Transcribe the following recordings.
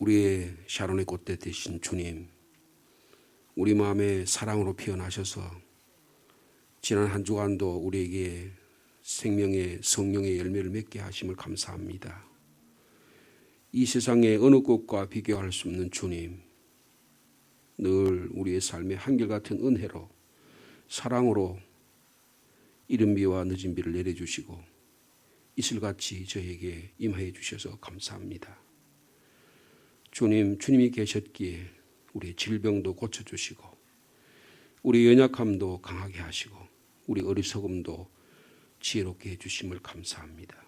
우리의 샤론의 꽃대 되신 주님, 우리 마음에 사랑으로 피어나셔서 지난 한 주간도 우리에게 생명의 성령의 열매를 맺게 하심을 감사합니다. 이 세상의 어느 것과 비교할 수 없는 주님, 늘 우리의 삶에 한결같은 은혜로 사랑으로 이른 비와 늦은 비를 내려주시고 이슬같이 저에게 임하여 주셔서 감사합니다. 주님, 주님이 계셨기에 우리의 질병도 고쳐주시고 우리의 연약함도 강하게 하시고 우리 어리석음도 지혜롭게 해주심을 감사합니다.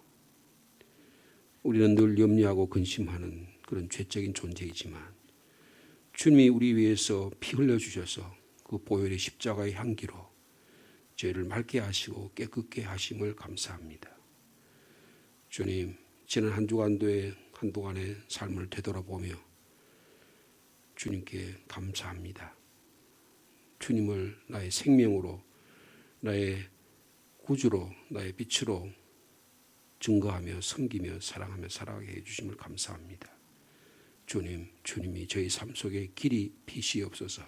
우리는 늘 염려하고 근심하는 그런 죄적인 존재이지만 주님이 우리 위해서 피 흘려주셔서 그 보혈의 십자가의 향기로 죄를 맑게 하시고 깨끗게 하심을 감사합니다. 주님, 지난 한 주간도의 한동안의 삶을 되돌아보며 주님께 감사합니다. 주님을 나의 생명으로, 나의 구주로, 나의 빛으로 증거하며 섬기며 사랑하며 살아가게 해주심을 감사합니다. 주님, 주님이 저희 삶 속에 길이 비시옵소서.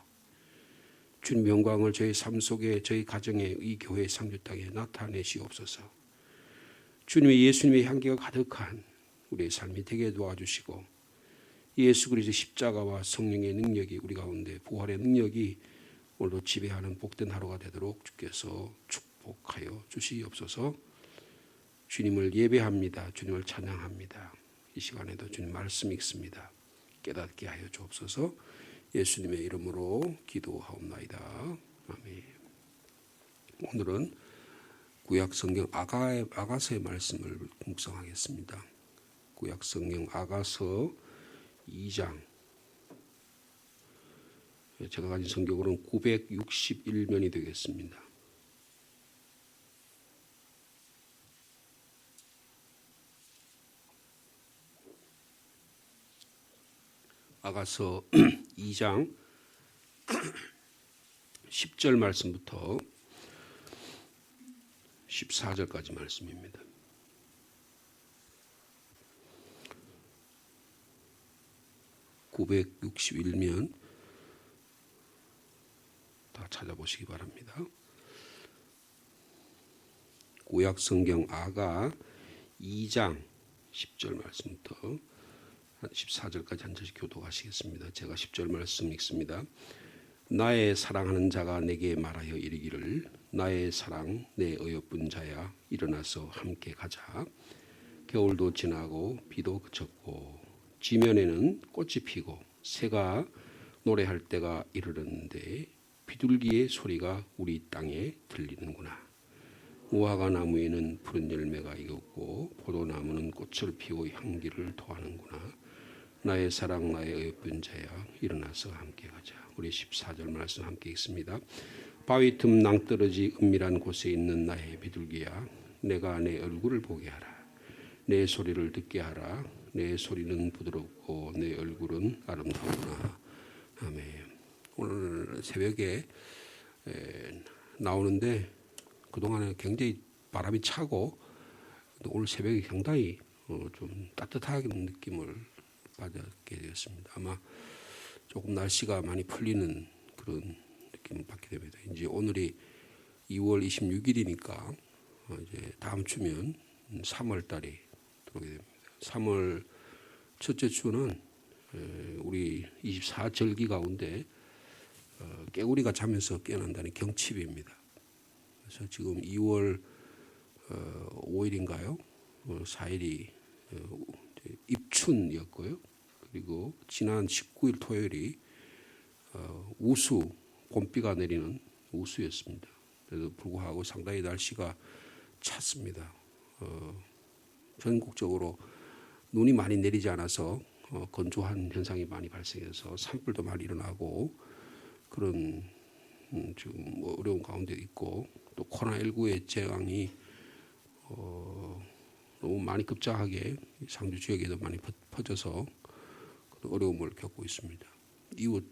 주님 영광을 저희 삶 속에, 저희 가정에, 이 교회 상주 땅에 나타내시옵소서. 주님의 예수님의 향기가 가득한 우리의 삶이 되게 도와주시고 예수 그리스도의 십자가와 성령의 능력이 우리 가운데, 부활의 능력이 오늘도 지배하는 복된 하루가 되도록 주께서 축복하여 주시옵소서. 주님을 예배합니다. 주님을 찬양합니다. 이 시간에도 주님 말씀 읽습니다. 깨닫게 하여 주옵소서. 예수님의 이름으로 기도하옵나이다. 아멘. 오늘은 구약성경 아가서의 말씀을 묵상하겠습니다. 구약성경 아가서 2장. 제가 가진 성경으로는 961면이 되겠습니다. 아가서 2장 10절 말씀부터 14절까지 말씀입니다. (961면) 다 찾아보시기 바랍니다. 구약성경 아가 2장 10절 말씀부터 14절까지 한 절씩 교독하시겠습니다. 제가 10절 말씀 읽습니다. 나의 사랑하는 자가 내게 말하여 이르기를 나의 사랑 내 어여쁜 자야 일어나서 함께 가자. 겨울도 지나고 비도 그쳤고 지면에는 꽃이 피고 새가 노래할 때가 이르렀는데 비둘기의 소리가 우리 땅에 들리는구나. 무화과 나무에는 푸른 열매가 익었고 포도나무는 꽃을 피워 향기를 토하는구나. 나의 사랑 나의 어여쁜 자야 일어나서 함께 가자. 우리 14절 말씀 함께 읽습니다. 바위 틈 낭떠러지 은밀한 곳에 있는 나의 비둘기야 내가 내 얼굴을 보게 하라. 내 소리를 듣게 하라. 내 소리는 부드럽고 내 얼굴은 아름다우나. 아멘. 오늘 새벽에 나오는데 그동안에 굉장히 바람이 차고 오늘 새벽에 상당히 좀 따뜻하게 느낌을 받게 되었습니다. 아마 조금 날씨가 많이 풀리는 그런 느낌을 받게 됩니다. 이제 오늘이 2월 26일이니까 이제 다음 주면 3월 달이 들어오게 됩니다. 3월 첫째 주는 우리 24절기 가운데 깨구리가 자면서 깨어난다는 경칩입니다. 그래서 지금 2월 5일인가요? 4일이 입춘이었고요. 그리고 지난 19일 토요일이 우수, 봄비가 내리는 우수였습니다. 그래도 불구하고 상당히 날씨가 찼습니다. 전국적으로 눈이 많이 내리지 않아서 건조한 현상이 많이 발생해서 산불도 많이 일어나고 그런 지금 어려운 가운데 있고 또 코로나19의 재앙이 너무 많이 급작하게 상주 지역에도 많이 퍼져서 어려움을 겪고 있습니다. 이웃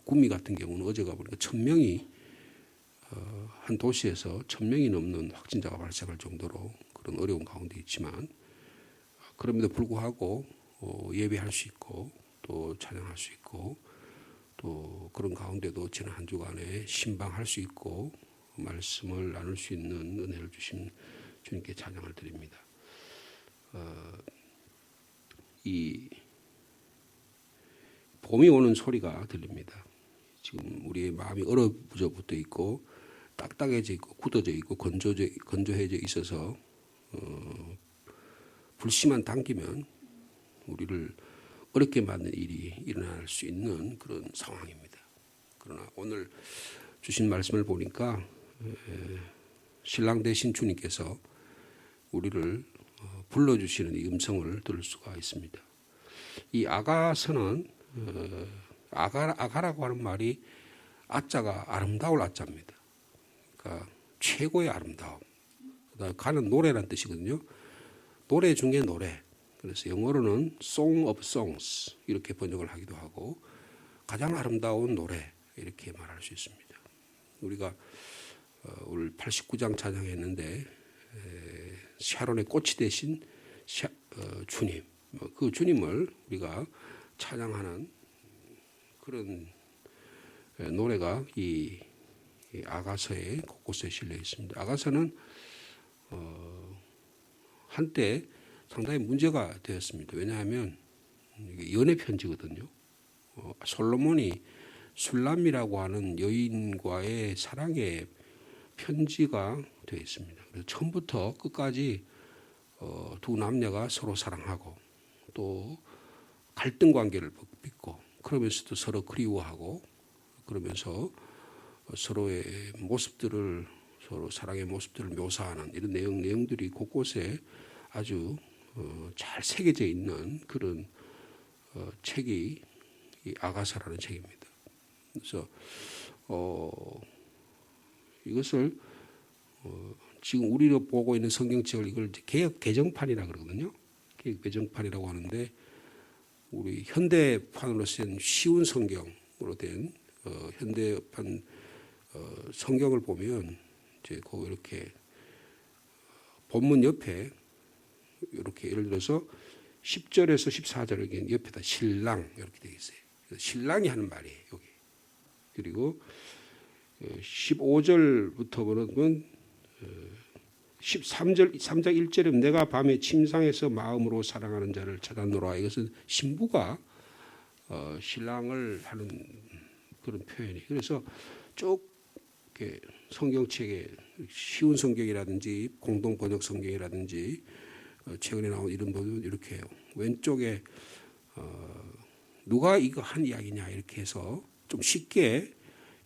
구미 같은 경우는 어제가 보니까 1000명이 한 도시에서 1000명이 넘는 확진자가 발생할 정도로 그런 어려운 가운데 있지만 그럼에도 불구하고 예배할 수 있고 또 찬양할 수 있고 또 그런 가운데도 지난 한 주간에 신방할 수 있고 말씀을 나눌 수 있는 은혜를 주신 주님께 찬양을 드립니다. 이 봄이 오는 소리가 들립니다. 지금 우리의 마음이 얼어붙어 있고 딱딱해져 있고 굳어져 있고 건조해져 있어서 불씨만 당기면 우리를 어렵게 만든 일이 일어날 수 있는 그런 상황입니다. 그러나 오늘 주신 말씀을 보니까 신랑 되신 주님께서 우리를 불러주시는 이 음성을 들을 수가 있습니다. 이 아가서는 아가라고 하는 말이 아자가 아름다울 아자입니다. 그러니까 최고의 아름다움. 가는 노래란 뜻이거든요. 노래 중에 노래. 그래서 영어로는 Song of Songs 이렇게 번역을 하기도 하고 가장 아름다운 노래 이렇게 말할 수 있습니다. 우리가 오늘 89장 찬양했는데 샤론의 꽃이 되신 주님, 그 주님을 우리가 찬양하는 그런 노래가 이 아가서의 곳곳에 실려 있습니다. 아가서는 한때 상당히 문제가 되었습니다. 왜냐하면 이게 연애 편지거든요. 솔로몬이 술람이라고 하는 여인과의 사랑의 편지가 되어 있습니다. 그래서 처음부터 끝까지 두 남녀가 서로 사랑하고 또 갈등 관계를 빚고 그러면서도 서로 그리워하고 그러면서 서로의 모습들을 서로 사랑의 모습들을 묘사하는 이런 내용들이 곳곳에 아주 잘 새겨져 있는 그런 책이 이 아가서라는 책입니다. 그래서 이것을 지금 우리가 보고 있는 성경책을 이걸 개역 개정판이라 그러거든요. 개역 개정판이라고 하는데 우리 현대판으로 쓴 쉬운 성경으로 된 현대판 성경을 보면 이제 그 이렇게 본문 옆에 이렇게 예를 들어서 10절에서 14절 옆에다 신랑 이렇게 되어 있어요. 신랑이 하는 말이에요. 여기. 그리고 15절부터 보면 13장 1절에 내가 밤에 침상에서 마음으로 사랑하는 자를 찾아노라. 이것은 신부가 신랑을 하는 그런 표현이. 그래서 쭉 이렇게 성경책에 쉬운 성경이라든지 공동 번역 성경이라든지 최근에 나온 이런 부분 이렇게 왼쪽에 누가 이거 한 이야기냐 이렇게 해서 좀 쉽게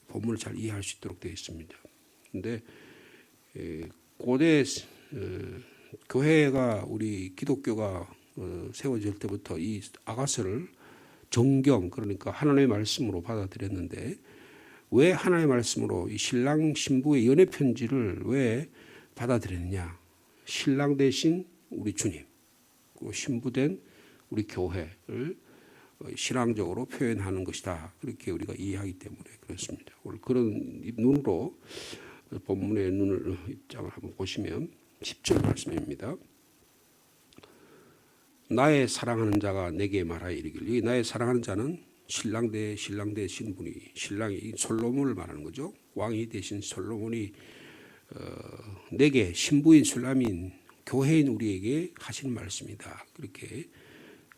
본문을 잘 이해할 수 있도록 되어 있습니다. 그런데 고대 교회가 우리 기독교가 세워질 때부터 이 아가서를 정경 그러니까 하나님의 말씀으로 받아들였는데 왜 하나님의 말씀으로 이 신랑 신부의 연애 편지를 왜 받아들였느냐? 신랑 대신 우리 주님, 그리고 신부된 우리 교회를 신앙적으로 표현하는 것이다. 그렇게 우리가 이해하기 때문에 그렇습니다. 오늘 그런 눈으로 본문의 입장을 한번 보시면 10절 말씀입니다. 나의 사랑하는 자가 내게 말하여 이르기를. 나의 사랑하는 자는 신랑 대 신분이 신랑이 솔로몬을 말하는 거죠. 왕이 되신 솔로몬이 내게 신부인 술람인 교회인 우리에게 하신 말씀이다. 그렇게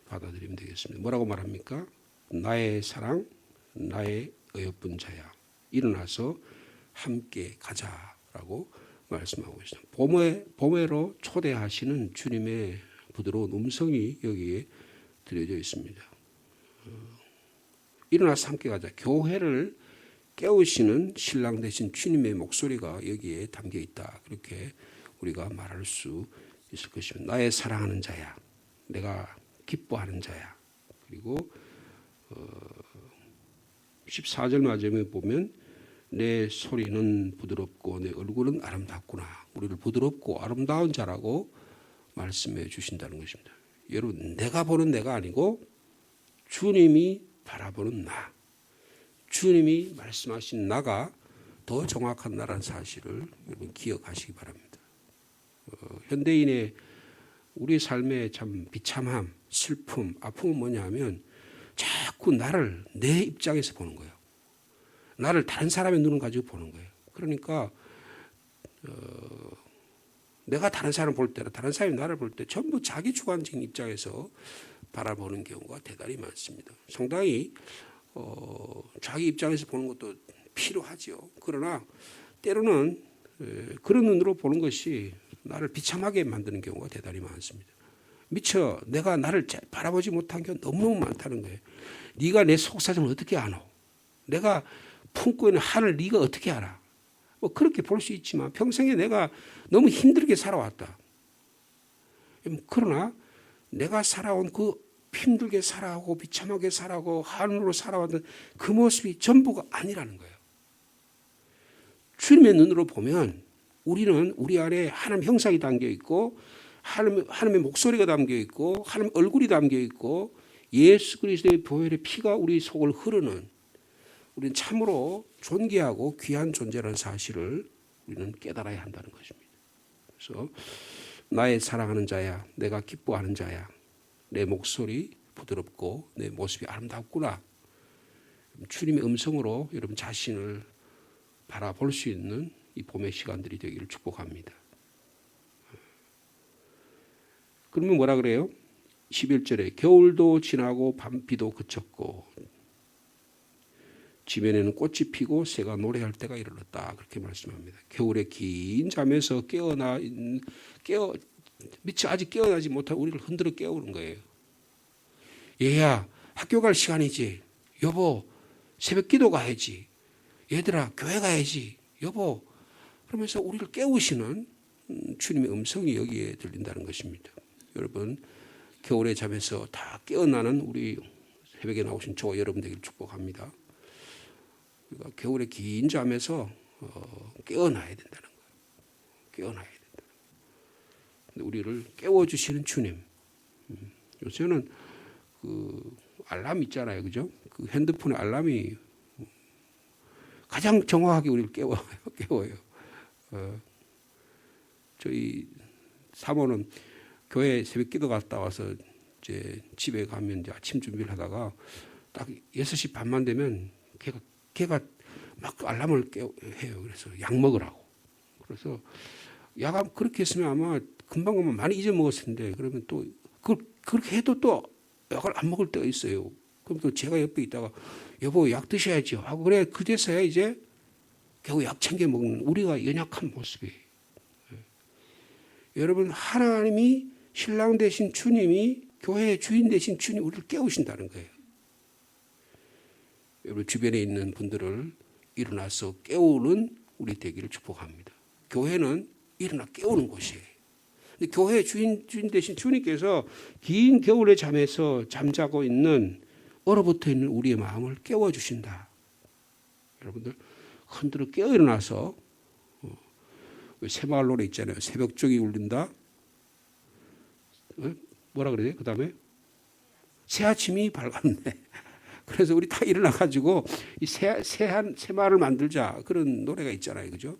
받아들이면 되겠습니다. 뭐라고 말합니까? 나의 사랑, 나의 어여쁜 자야. 일어나서 함께 가자라고 말씀하고 있습니다. 봄에로 초대하시는 주님의 부드러운 음성이 여기에 들려져 있습니다. 일어나서 함께 가자. 교회를 깨우시는 신랑 되신 주님의 목소리가 여기에 담겨 있다. 그렇게 우리가 말할 수 있을 것입니다. 나의 사랑하는 자야. 내가 기뻐하는 자야. 그리고 14절 마지막에 보면 내 소리는 부드럽고 내 얼굴은 아름답구나. 우리를 부드럽고 아름다운 자라고 말씀해 주신다는 것입니다. 여러분 내가 보는 내가 아니고 주님이 바라보는 나. 주님이 말씀하신 나가 더 정확한 나라는 사실을 여러분 기억하시기 바랍니다. 현대인의 우리의 삶의 참 비참함, 슬픔, 아픔은 뭐냐면 자꾸 나를 내 입장에서 보는 거예요. 나를 다른 사람의 눈을 가지고 보는 거예요. 그러니까 내가 다른 사람 볼 때나 다른 사람이 나를 볼 때 전부 자기 주관적인 입장에서 바라보는 경우가 대단히 많습니다. 상당히 자기 입장에서 보는 것도 필요하죠. 그러나 때로는 그런 눈으로 보는 것이 나를 비참하게 만드는 경우가 대단히 많습니다. 미처 내가 나를 바라보지 못한 게 너무너무 많다는 거예요. 네가 내 속사정을 어떻게 아노? 내가 품고 있는 한을 네가 어떻게 알아? 뭐 그렇게 볼 수 있지만 평생에 내가 너무 힘들게 살아왔다. 그러나 내가 살아온 그 힘들게 살아오고 비참하게 살아오고 한으로 살아왔던 그 모습이 전부가 아니라는 거예요. 주님의 눈으로 보면 우리는 우리 안에 하나님 형상이 담겨 있고 하나님의 목소리가 담겨 있고 하나님 얼굴이 담겨 있고 예수 그리스도의 보혈의 피가 우리 속을 흐르는 우리는 참으로 존귀하고 귀한 존재라는 사실을 우리는 깨달아야 한다는 것입니다. 그래서 나의 사랑하는 자야, 내가 기뻐하는 자야, 내 목소리 부드럽고 내 모습이 아름답구나. 주님의 음성으로 여러분 자신을 바라볼 수 있는 이 봄의 시간들이 되기를 축복합니다. 그러면 뭐라 그래요? 11절에 겨울도 지나고 밤비도 그쳤고 지면에는 꽃이 피고 새가 노래할 때가 이르렀다. 그렇게 말씀합니다. 겨울의 긴 잠에서 미처 아직 깨어나지 못한 우리를 흔들어 깨우는 거예요. 얘야 학교 갈 시간이지. 여보 새벽 기도 가야지. 얘들아 교회 가야지. 여보 그러면서 우리를 깨우시는 주님의 음성이 여기에 들린다는 것입니다. 여러분 겨울의 잠에서 다 깨어나는 우리 새벽에 나오신 저와 여러분 되기를 축복합니다. 그러니까 겨울의 긴 잠에서 깨어나야 된다는 거예요. 깨어나야 된다. 근데 우리를 깨워주시는 주님. 요새는 그 알람 있잖아요, 그죠? 그 핸드폰의 알람이 가장 정확하게 우리를 깨워요. 저희 사모는 교회 새벽기도 갔다 와서 이제 집에 가면 이제 아침 준비를 하다가 딱 6시 반만 되면 걔가 막 알람을 해요. 그래서 약 먹으라고. 그래서 약 그렇게 했으면 아마 금방 많이 잊어먹었을 텐데 그러면 또 그렇게 해도 또 약을 안 먹을 때가 있어요. 그럼 또 제가 옆에 있다가 여보 약 드셔야죠 하고 그래 그제서야 이제 겨우 약 챙겨 먹는 우리가 연약한 모습이에요. 여러분 하나님이 신랑 되신 주님이 교회의 주인 되신 주님 우리를 깨우신다는 거예요. 여러분 주변에 있는 분들을 일어나서 깨우는 우리 되기를 축복합니다. 교회는 일어나 깨우는 곳이에요. 근데 교회의 주인 되신 주님께서 긴 겨울의 잠에서 잠자고 있는 얼어붙어 있는 우리의 마음을 깨워주신다. 여러분들 흔들어 깨어 일어나서 새마을 노래 있잖아요. 새벽종이 울린다. 뭐라 그래요? 그 다음에 새 아침이 밝았네. 그래서 우리 다 일어나가지고 이 새마을을 만들자 그런 노래가 있잖아요, 그죠?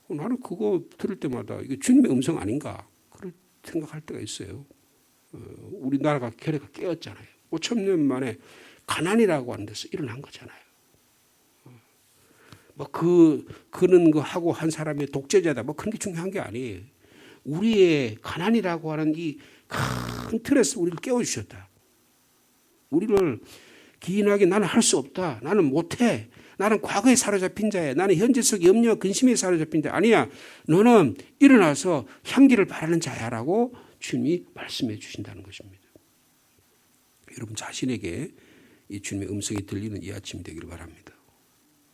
나는 그거 들을 때마다 이게 주님의 음성 아닌가 그럴 생각할 때가 있어요. 우리나라가 결의가 깨었잖아요. 5,000년 만에 가난이라고 하는 데서 일어난 거잖아요. 뭐 그는 거 하고 한 사람의 독재자다 뭐 그런 게 중요한 게 아니에요. 우리의 가난이라고 하는 이 큰 틀에서 우리를 깨워주셨다. 우리를 기인하게 나는 할 수 없다. 나는 못해. 나는 과거에 사로잡힌 자야. 나는 현재 속 염려와 근심에 사로잡힌 자야. 아니야. 너는 일어나서 향기를 바라는 자야라고 주님이 말씀해 주신다는 것입니다. 여러분 자신에게 이 주님의 음성이 들리는 이 아침이 되기를 바랍니다.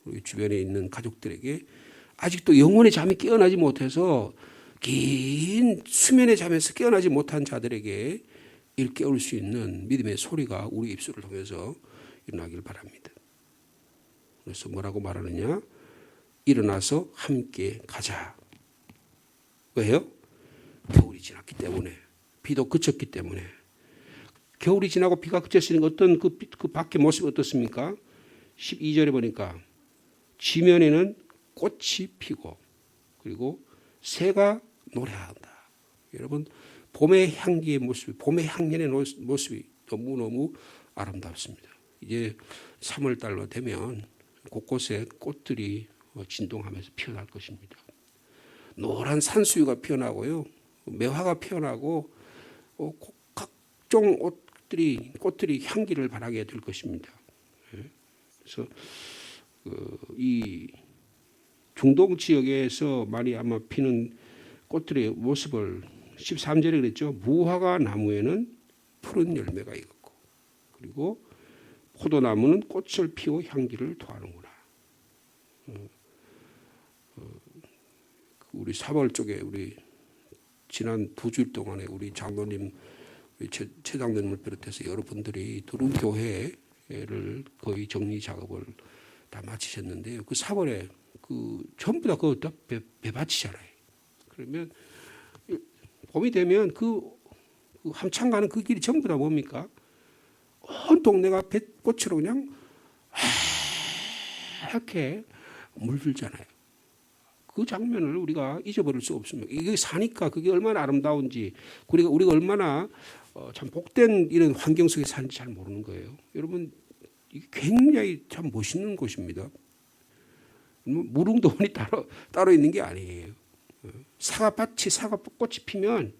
우리 주변에 있는 가족들에게 아직도 영혼의 잠이 깨어나지 못해서 긴 수면의 잠에서 깨어나지 못한 자들에게 일 깨울 수 있는 믿음의 소리가 우리 입술을 통해서 일어나길 바랍니다. 그래서 뭐라고 말하느냐? 일어나서 함께 가자. 왜요? 겨울이 지났기 때문에. 비도 그쳤기 때문에. 겨울이 지나고 비가 그쳤으니까 어떤 그 밖의 모습이 어떻습니까? 12절에 보니까 지면에는 꽃이 피고 그리고 새가 노래한다. 여러분 봄의 향기의 모습, 봄의 향연의 모습이 너무너무 아름답습니다. 이제 3월 달로 되면 곳곳에 꽃들이 진동하면서 피어날 것입니다. 노란 산수유가 피어나고요, 매화가 피어나고 각종 꽃들이 향기를 발하게 될 것입니다. 그래서 이 중동 지역에서 많이 아마 피는 꽃들의 모습을 13절에 그랬죠. 무화과 나무에는 푸른 열매가 익었고, 그리고 포도나무는 꽃을 피워 향기를 토하는구나. 우리 3월 쪽에 우리 지난 2주일 동안에 우리 장로님, 우리 최 장로님을 비롯해서 여러분들이 두른 교회를 거의 정리 작업을 다 마치셨는데요. 그 3월에 전부 다 그거 다 배밭이잖아요. 그러면 봄이 되면 그 한참 가는 그 길이 전부 다 뭡니까? 온 동네가 뱃꽃으로 그냥 하얗게 물들잖아요. 그 장면을 우리가 잊어버릴 수 없습니다. 이게 사니까 그게 얼마나 아름다운지, 우리가 얼마나 참 복된 이런 환경 속에 사는지 잘 모르는 거예요. 여러분, 이게 굉장히 참 멋있는 곳입니다. 무릉도원이 따로 있는 게 아니에요. 사과밭이 사과꽃이 피면,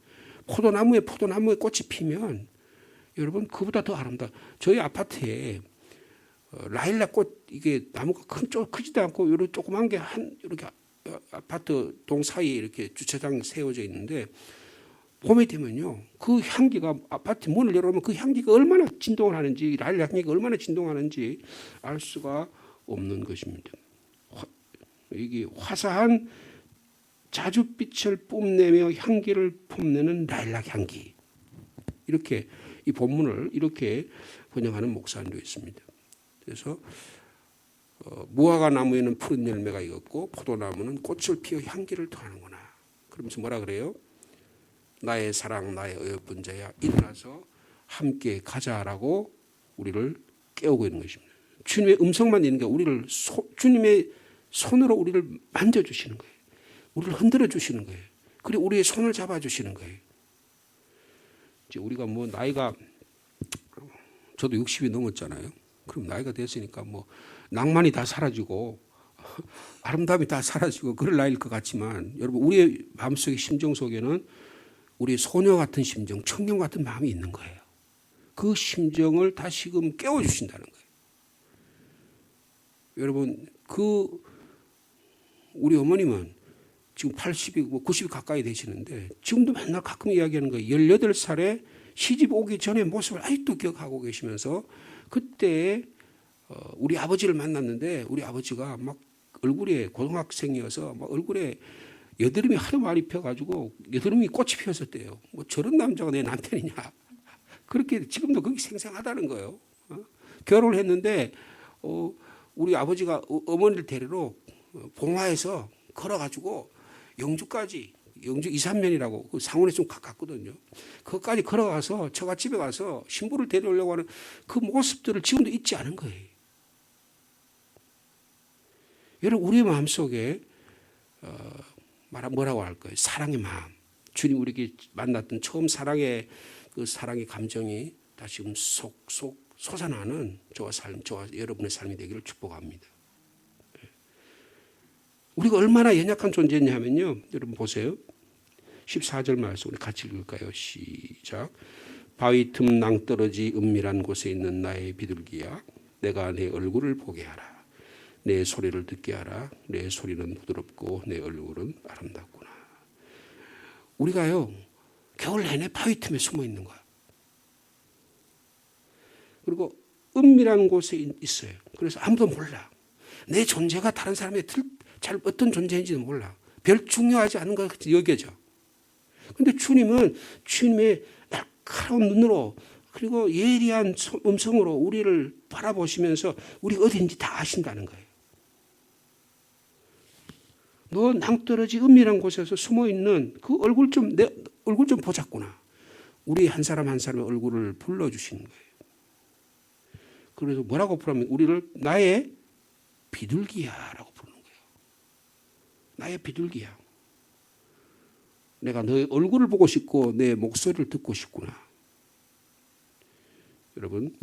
포도나무에 꽃이 피면 여러분 그보다 더 아름다워. 저희 아파트에 라일락 꽃, 이게 나무가 크지도 않고 이렇게 조그만 게 이렇게 아파트 동 사이에 이렇게 주차장 세워져 있는데, 봄이 되면요, 그 향기가 아파트 문을 열어보면 그 향기가 얼마나 진동을 하는지, 라일락 향기가 얼마나 진동하는지 알 수가 없는 것입니다. 이게 화사한 자줏빛을 뽐내며 향기를 뽐내는 라일락 향기. 이렇게 이 본문을 이렇게 번역하는 목사님도 있습니다. 그래서 무화과 나무에는 푸른 열매가 익었고 포도나무는 꽃을 피워 향기를 토하는구나. 그러면서 뭐라 그래요? 나의 사랑, 나의 어여쁜 자야, 일어나서 함께 가자라고 우리를 깨우고 있는 것입니다. 주님의 음성만 있는 게 우리를 주님의 손으로 우리를 만져주시는 거예요. 우리를 흔들어 주시는 거예요. 그리고 우리의 손을 잡아주시는 거예요. 이제 우리가 나이가, 저도 60이 넘었잖아요. 그럼 나이가 됐으니까 낭만이 다 사라지고 아름다움이 다 사라지고 그럴 나이일 것 같지만, 여러분, 우리의 마음속의 심정 속에는 우리의 소녀 같은 심정, 청년 같은 마음이 있는 거예요. 그 심정을 다시금 깨워주신다는 거예요. 여러분, 우리 어머님은 지금 80이 90이 가까이 되시는데 지금도 맨날 가끔 이야기하는 거예요. 18살에 시집 오기 전에 모습을 아직도 기억하고 계시면서, 그때 우리 아버지를 만났는데 우리 아버지가 막 얼굴에, 고등학생이어서 막 얼굴에 여드름이 하도 많이 펴가지고 여드름이 꽃이 피었었대요. 저런 남자가 내 남편이냐. 그렇게 지금도 그게 생생하다는 거예요. 결혼을 했는데 우리 아버지가 어머니를 데리러 봉화에서 걸어가지고 영주까지, 영주 2, 3년이라고 그 상원에 좀 가깝거든요. 그것까지 걸어가서 처갓집에 가서 신부를 데려오려고 하는 그 모습들을 지금도 잊지 않은 거예요. 여러분, 우리 마음속에 뭐라고 할까요? 사랑의 마음. 주님 우리에게 만났던 처음 사랑의 그 사랑의 감정이 다시금 쏙쏙 솟아나는 저와 여러분의 삶이 되기를 축복합니다. 우리가 얼마나 연약한 존재냐면요. 여러분 보세요. 14절 말씀 우리 같이 읽을까요? 시작. 바위 틈 낭떠러지 은밀한 곳에 있는 나의 비둘기야, 내가 내 얼굴을 보게 하라. 내 소리를 듣게 하라. 내 소리는 부드럽고 내 얼굴은 아름답구나. 우리가요, 겨울 내내 바위 틈에 숨어 있는 거야. 그리고 은밀한 곳에 있어요. 그래서 아무도 몰라. 내 존재가 다른 사람의 잘 어떤 존재인지도 몰라. 별 중요하지 않은 것 같이 여겨져. 그런데 주님은 주님의 날카로운 눈으로, 그리고 예리한 음성으로 우리를 바라보시면서 우리가 어디인지 다 아신다는 거예요. 너 낭떠러지 은밀한 곳에서 숨어있는 그 내 얼굴 좀 보자꾸나. 우리 한 사람 한 사람의 얼굴을 불러주시는 거예요. 그래서 뭐라고 부르면 우리를 나의 비둘기야라고 부르는 거예요. 나의 비둘기야. 내가 너의 얼굴을 보고 싶고 내 목소리를 듣고 싶구나. 여러분,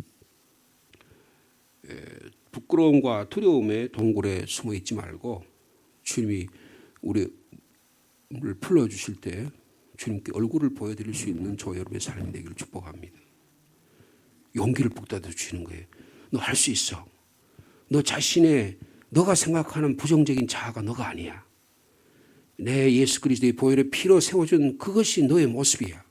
부끄러움과 두려움의 동굴에 숨어 있지 말고 주님이 우리를 불러주실 때 주님께 얼굴을 보여드릴 수 있는 저 여러분의 삶이 되기를 축복합니다. 용기를 북돋아 주시는 거예요. 너 할 수 있어. 너 자신의 너가 생각하는 부정적인 자아가 너가 아니야. 내 예수 그리스도의 보혈의 피로 세워준 그것이 너의 모습이야.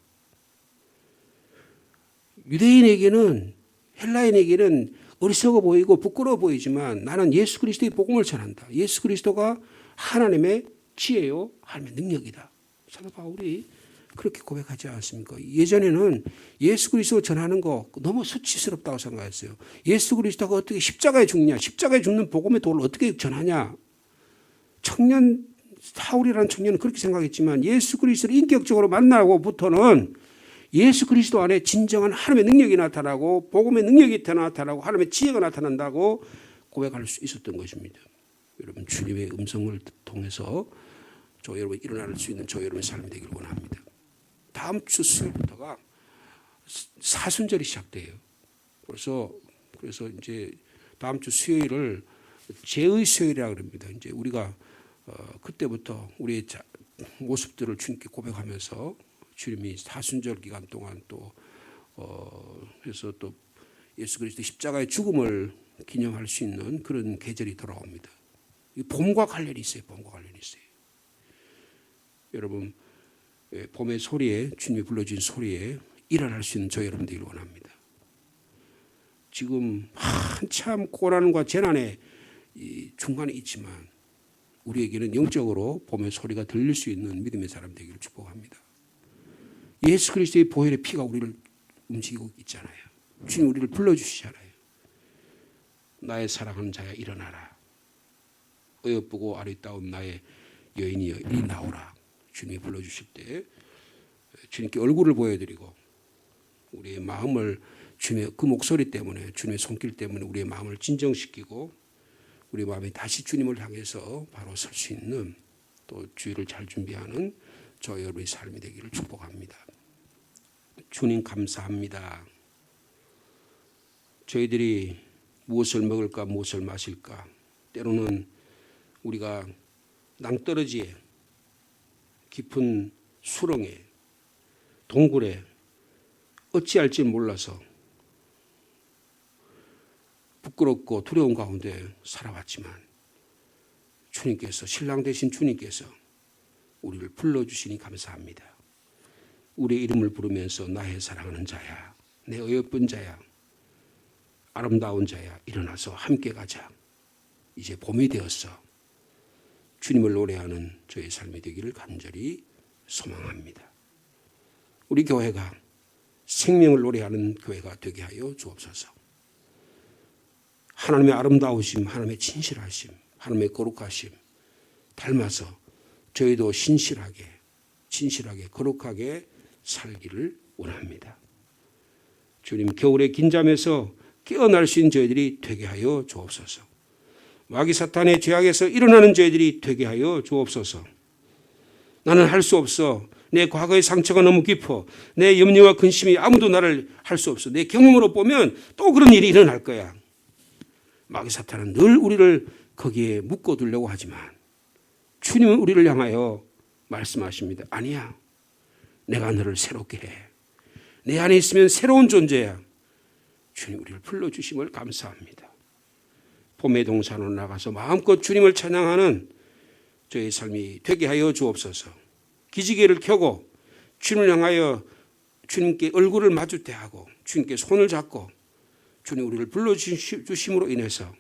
유대인에게는 헬라인에게는 어리석어 보이고 부끄러워 보이지만 나는 예수 그리스도의 복음을 전한다. 예수 그리스도가 하나님의 지혜요 하나님의 능력이다. 사도 바울이 그렇게 고백하지 않습니까? 예전에는 예수 그리스도 전하는 거 너무 수치스럽다고 생각했어요. 예수 그리스도가 어떻게 십자가에 죽냐? 십자가에 죽는 복음의 도를 어떻게 전하냐? 청년 사울이라는 청년은 그렇게 생각했지만 예수 그리스도를 인격적으로 만나고부터는 예수 그리스도 안에 진정한 하나님의 능력이 나타나고 복음의 능력이 나타나고 하나님의 지혜가 나타난다고 고백할 수 있었던 것입니다. 여러분 주님의 음성을 통해서 저 여러분 일어날 수 있는 저 여러분의 삶이 되기를 원합니다. 다음 주 수요일부터가 사순절이 시작돼요. 그래서 이제 다음 주 수요일을 제의 수요일이라고 합니다. 이제 우리가 그때부터 우리의 모습들을 주님께 고백하면서 주님이 사순절 기간 동안 또 그래서 또 예수 그리스도 십자가의 죽음을 기념할 수 있는 그런 계절이 돌아옵니다. 봄과 관련이 있어요. 봄과 관련이 있어요. 여러분 봄의 소리에 주님이 불러주신 소리에 일어날 수 있는 저 여러분 되기를 원합니다. 지금 한참 고난과 재난의 중간에 있지만 우리에게는 영적으로 봄의 소리가 들릴 수 있는 믿음의 사람 되기를 축복합니다. 예수 그리스도의 보혈의 피가 우리를 움직이고 있잖아요. 주님 우리를 불러주시잖아요. 나의 사랑하는 자야 일어나라. 어여쁘고 아리따운 나의 여인이여 이리 나오라. 주님이 불러주실 때 주님께 얼굴을 보여드리고 우리의 마음을 주님의 그 목소리 때문에 주님의 손길 때문에 우리의 마음을 진정시키고 우리 마음이 다시 주님을 향해서 바로 설 수 있는 또 주의를 잘 준비하는 저 여러분의 삶이 되기를 축복합니다. 주님 감사합니다. 저희들이 무엇을 먹을까 무엇을 마실까 때로는 우리가 낭떠러지에 깊은 수렁에 동굴에 어찌할지 몰라서 부끄럽고 두려운 가운데 살아왔지만 주님께서 신랑 되신 주님께서 우리를 불러주시니 감사합니다. 우리의 이름을 부르면서 나의 사랑하는 자야 내 어여쁜 자야 아름다운 자야 일어나서 함께 가자. 이제 봄이 되었어. 주님을 노래하는 저의 삶이 되기를 간절히 소망합니다. 우리 교회가 생명을 노래하는 교회가 되게 하여 주옵소서. 하나님의 아름다우심, 하나님의 진실하심, 하나님의 거룩하심 닮아서 저희도 진실하게 거룩하게 살기를 원합니다. 주님 겨울의 긴잠에서 깨어날 수 있는 저희들이 되게 하여 주옵소서. 마귀 사탄의 죄악에서 일어나는 저희들이 되게 하여 주옵소서. 나는 할 수 없어. 내 과거의 상처가 너무 깊어. 내 염려와 근심이 아무도 나를 할 수 없어. 내 경험으로 보면 또 그런 일이 일어날 거야. 마귀 사탄은 늘 우리를 거기에 묶어두려고 하지만 주님은 우리를 향하여 말씀하십니다. 아니야. 내가 너를 새롭게 해. 내 안에 있으면 새로운 존재야. 주님 우리를 불러주심을 감사합니다. 봄의 동산으로 나가서 마음껏 주님을 찬양하는 저의 삶이 되게 하여 주옵소서. 기지개를 켜고 주님을 향하여 주님께 얼굴을 마주 대하고 주님께 손을 잡고 주님 우리를 불러주심으로 인해서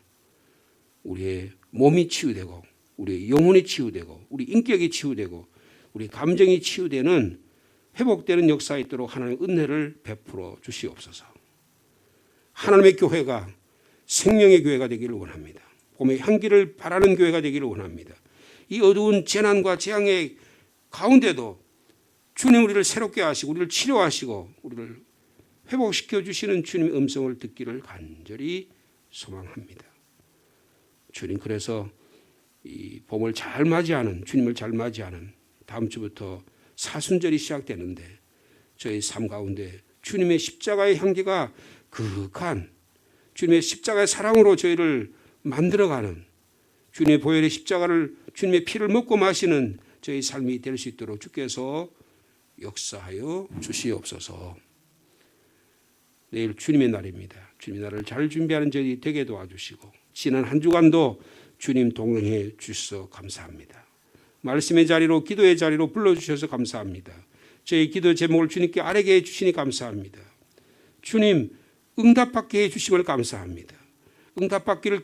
우리의 몸이 치유되고 우리의 영혼이 치유되고 우리 인격이 치유되고 우리 감정이 치유되는 회복되는 역사가 있도록 하나님의 은혜를 베풀어 주시옵소서. 하나님의 교회가 생명의 교회가 되기를 원합니다. 봄의 향기를 바라는 교회가 되기를 원합니다. 이 어두운 재난과 재앙의 가운데도 주님 우리를 새롭게 하시고 우리를 치료하시고 우리를 회복시켜 주시는 주님의 음성을 듣기를 간절히 소망합니다. 주님 그래서 이 봄을 잘 맞이하는 주님을 잘 맞이하는 다음 주부터 사순절이 시작되는데 저희 삶 가운데 주님의 십자가의 향기가 그윽한 주님의 십자가의 사랑으로 저희를 만들어가는 주님의 보혈의 십자가를 주님의 피를 먹고 마시는 저희 삶이 될 수 있도록 주께서 역사하여 주시옵소서. 내일 주님의 날입니다. 주님의 날을 잘 준비하는 저희 되게 도와주시고 지난 한 주간도 주님 동행해 주셔서 감사합니다. 말씀의 자리로 기도의 자리로 불러주셔서 감사합니다. 저희 기도 제목을 주님께 아뢰게 해주시니 감사합니다. 주님 응답받게 해주심을 감사합니다. 응답받기를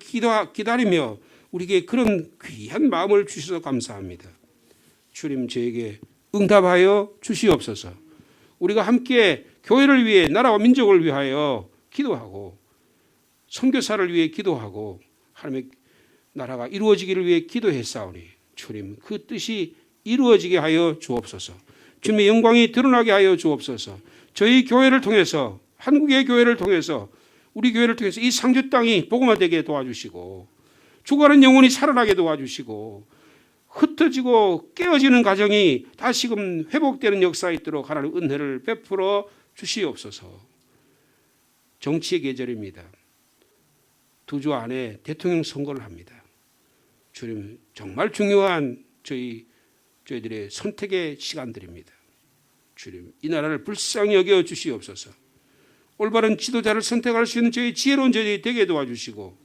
기다리며 우리에게 그런 귀한 마음을 주셔서 감사합니다. 주님 저에게 응답하여 주시옵소서. 우리가 함께 교회를 위해 나라와 민족을 위하여 기도하고 선교사를 위해 기도하고 하나님의 나라가 이루어지기를 위해 기도했사오니 주님 그 뜻이 이루어지게 하여 주옵소서. 주님의 영광이 드러나게 하여 주옵소서. 저희 교회를 통해서 한국의 교회를 통해서 우리 교회를 통해서 이 상주 땅이 복음화되게 도와주시고 죽어가는 영혼이 살아나게 도와주시고 흩어지고 깨어지는 가정이 다시금 회복되는 역사가 있도록 하나님 은혜를 베풀어 주시옵소서. 정치의 계절입니다. 2주 안에 대통령 선거를 합니다. 주님 정말 중요한 저희들의 선택의 시간들입니다. 주님 이 나라를 불쌍히 여겨 주시옵소서. 올바른 지도자를 선택할 수 있는 저희 지혜로운 저희들이 되게 도와주시고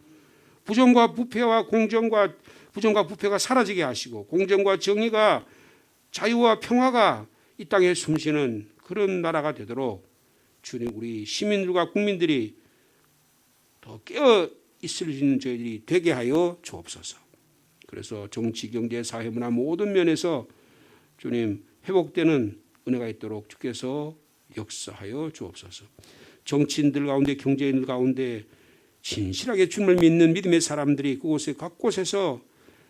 부정과 부패와 부정과 부패가 사라지게 하시고 공정과 정의가 자유와 평화가 이 땅에 숨쉬는 그런 나라가 되도록 주님 우리 시민들과 국민들이 더 깨어 있을 수 있는 저희들이 되게 하여 주옵소서. 그래서 정치, 경제, 사회, 문화 모든 면에서 주님 회복되는 은혜가 있도록 주께서 역사하여 주옵소서. 정치인들 가운데 경제인들 가운데 진실하게 주님을 믿는 믿음의 사람들이 그곳에 각 곳에서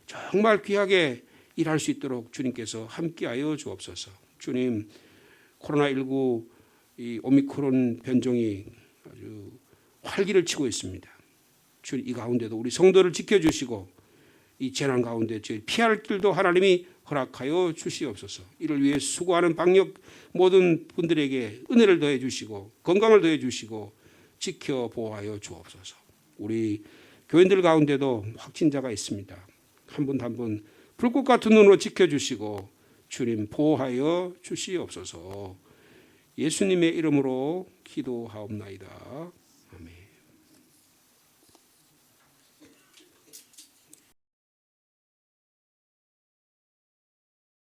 정말 귀하게 일할 수 있도록 주님께서 함께하여 주옵소서. 주님 코로나19 이 오미크론 변종이 아주 활기를 치고 있습니다. 주님 이 가운데도 우리 성도를 지켜주시고 이 재난 가운데 저희 피할 길도 하나님이 허락하여 주시옵소서. 이를 위해 수고하는 방역 모든 분들에게 은혜를 더해 주시고 건강을 더해 주시고 지켜 보호하여 주옵소서. 우리 교인들 가운데도 확진자가 있습니다. 한 분 한 분 불꽃 같은 눈으로 지켜주시고 주님 보호하여 주시옵소서. 예수님의 이름으로 기도하옵나이다. 아멘.